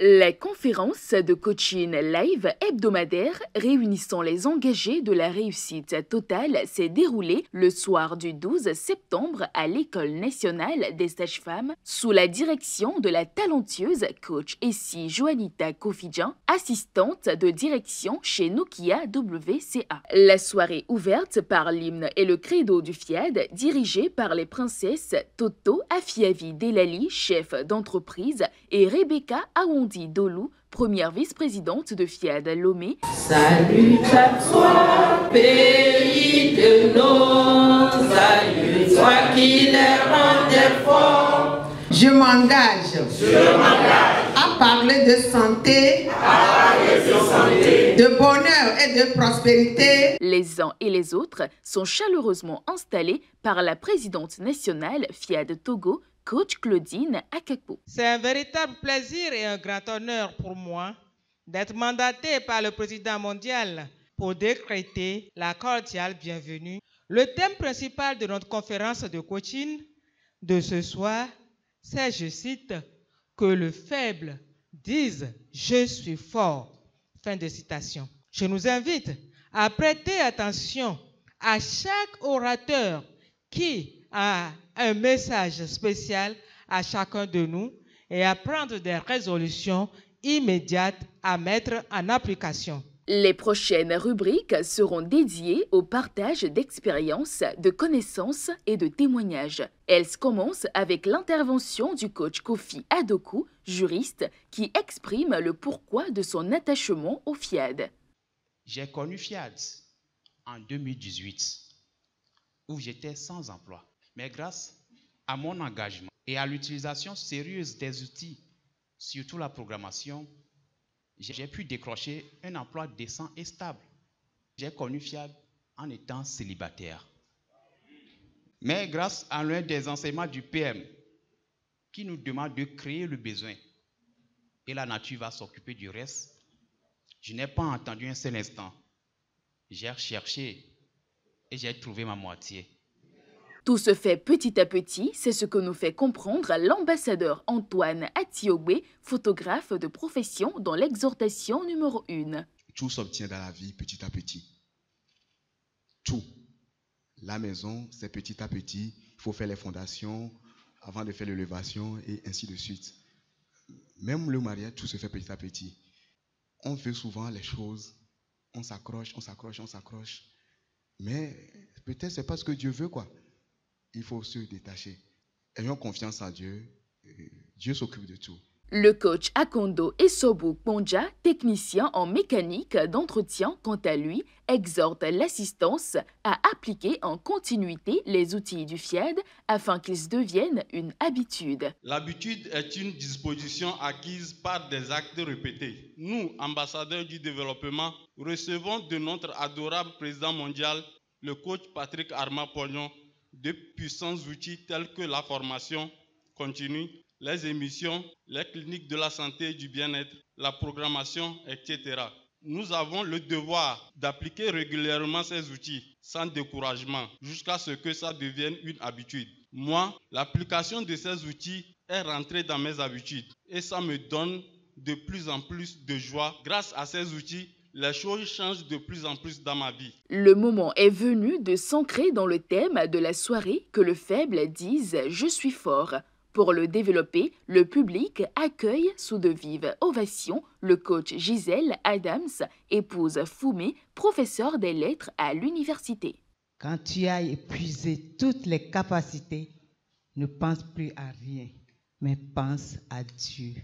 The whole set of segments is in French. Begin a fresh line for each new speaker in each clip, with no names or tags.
La conférence de coaching live hebdomadaire réunissant les engagés de la réussite totale s'est déroulée le soir du 12 septembre à l'École nationale des sages-femmes sous la direction de la talentueuse coach Essie Joanita Kofidjan, assistante de direction chez Nokia WCA. La soirée ouverte par l'hymne et le credo du FIAD dirigé par les princesses Toto Afiavi Delali, chef d'entreprise, et Rebecca Awondi Dolou, première vice-présidente de FIAD Lomé.
Salut à toi, pays de nos aïeux, toi qui les rendais forts.
Je m'engage à parler de santé, de bonheur et de prospérité.
Les uns et les autres sont chaleureusement installés par la présidente nationale FIAD Togo, coach Claudine Akakpo.
C'est un véritable plaisir et un grand honneur pour moi d'être mandaté par le président mondial pour décréter la cordiale bienvenue. Le thème principal de notre conférence de coaching de ce soir, c'est, je cite, « Que le faible dise « Je suis fort ». Fin de citation. Je nous invite à prêter attention à chaque orateur qui a un message spécial à chacun de nous et à prendre des résolutions immédiates à mettre en application.
Les prochaines rubriques seront dédiées au partage d'expériences, de connaissances et de témoignages. Elles commencent avec l'intervention du coach Kofi Adoku, juriste, qui exprime le pourquoi de son attachement au FIAD.
J'ai connu FIAD en 2018, où j'étais sans emploi. Mais grâce à mon engagement et à l'utilisation sérieuse des outils, surtout la programmation, j'ai pu décrocher un emploi décent et stable. J'ai connu FIAD en étant célibataire. Mais grâce à l'un des enseignements du PM, qui nous demande de créer le besoin, et la nature va s'occuper du reste, je n'ai pas entendu un seul instant. J'ai recherché et j'ai trouvé ma moitié.
Tout se fait petit à petit, c'est ce que nous fait comprendre l'ambassadeur Antoine Atiogbe, photographe de profession dans l'exhortation numéro 1.
Tout s'obtient dans la vie petit à petit. Tout. La maison, c'est petit à petit. Il faut faire les fondations avant de faire l'élévation et ainsi de suite. Même le mariage, tout se fait petit à petit. On fait souvent les choses, on s'accroche. Mais peut-être c'est pas ce que Dieu veut, quoi. Il faut se détacher. Ayons confiance en Dieu. Dieu s'occupe de tout.
Le coach Akondo Esobu Ponja, technicien en mécanique d'entretien, quant à lui, exhorte l'assistance à appliquer en continuité les outils du FIAD afin qu'ils deviennent une habitude.
L'habitude est une disposition acquise par des actes répétés. Nous, ambassadeurs du développement, recevons de notre adorable président mondial, le coach Patrick Armand-Pognon, de puissants outils tels que la formation continue, les émissions, les cliniques de la santé et du bien-être, la programmation, etc. Nous avons le devoir d'appliquer régulièrement ces outils sans découragement jusqu'à ce que ça devienne une habitude. Moi, l'application de ces outils est rentrée dans mes habitudes et ça me donne de plus en plus de joie. Grâce à ces outils, les choses changent de plus en plus dans ma vie.
Le moment est venu de s'ancrer dans le thème de la soirée, que le faible dise « Je suis fort ». Pour le développer, le public accueille sous de vives ovations le coach Gisèle Adams, épouse Foumé, professeur des lettres à l'université.
Quand tu as épuisé toutes les capacités, ne pense plus à rien, mais pense à Dieu.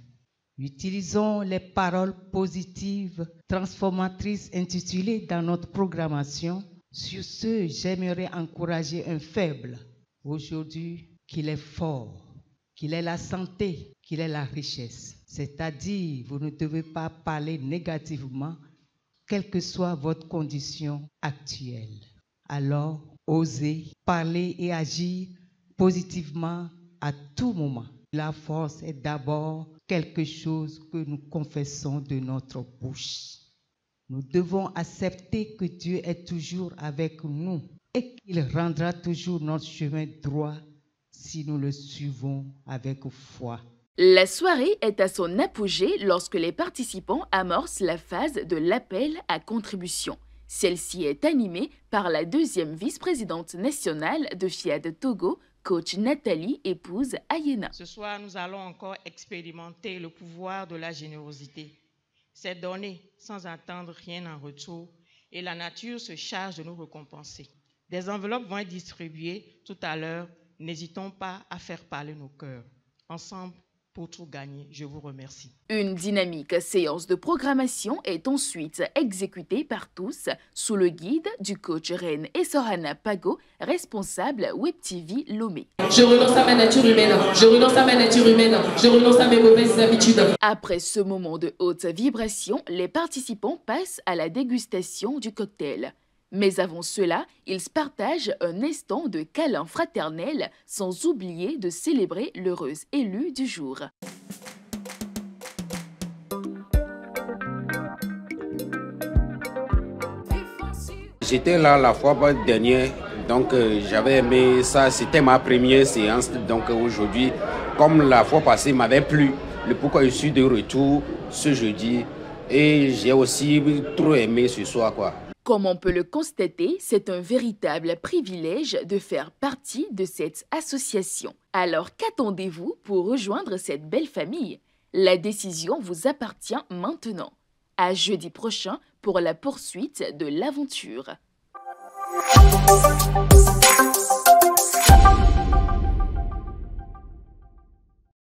Utilisons les paroles positives, transformatrices intitulées dans notre programmation. Sur ce, j'aimerais encourager un faible aujourd'hui qu'il est fort, qu'il ait la santé, qu'il ait la richesse. C'est-à-dire, vous ne devez pas parler négativement, quelle que soit votre condition actuelle. Alors, osez parler et agir positivement à tout moment. La force est d'abord quelque chose que nous confessons de notre bouche. Nous devons accepter que Dieu est toujours avec nous et qu'il rendra toujours notre chemin droit si nous le suivons avec foi.
La soirée est à son apogée lorsque les participants amorcent la phase de l'appel à contribution. Celle-ci est animée par la deuxième vice-présidente nationale de FIAD Togo, coach Nathalie, épouse Ayena.
Ce soir, nous allons encore expérimenter le pouvoir de la générosité. C'est donner sans attendre rien en retour et la nature se charge de nous récompenser. Des enveloppes vont être distribuées tout à l'heure. N'hésitons pas à faire parler nos cœurs. Ensemble, pour tout gagner, je vous remercie.
Une dynamique séance de programmation est ensuite exécutée par tous sous le guide du coach Reine et Sorana Pago, responsable Web TV Lomé.
Je renonce à ma nature humaine, je renonce à ma nature humaine, je renonce à mes mauvaises habitudes.
Après ce moment de haute vibration, les participants passent à la dégustation du cocktail. Mais avant cela, ils se partagent un instant de câlin fraternel, sans oublier de célébrer l'heureuse élue du jour.
J'étais là la fois dernière, donc j'avais aimé ça, c'était ma première séance. Donc aujourd'hui, comme la fois passée m'avait plu, le pourquoi je suis de retour ce jeudi et j'ai aussi trop aimé ce soir quoi.
Comme on peut le constater, c'est un véritable privilège de faire partie de cette association. Alors qu'attendez-vous pour rejoindre cette belle famille? La décision vous appartient maintenant. À jeudi prochain pour la poursuite de l'aventure.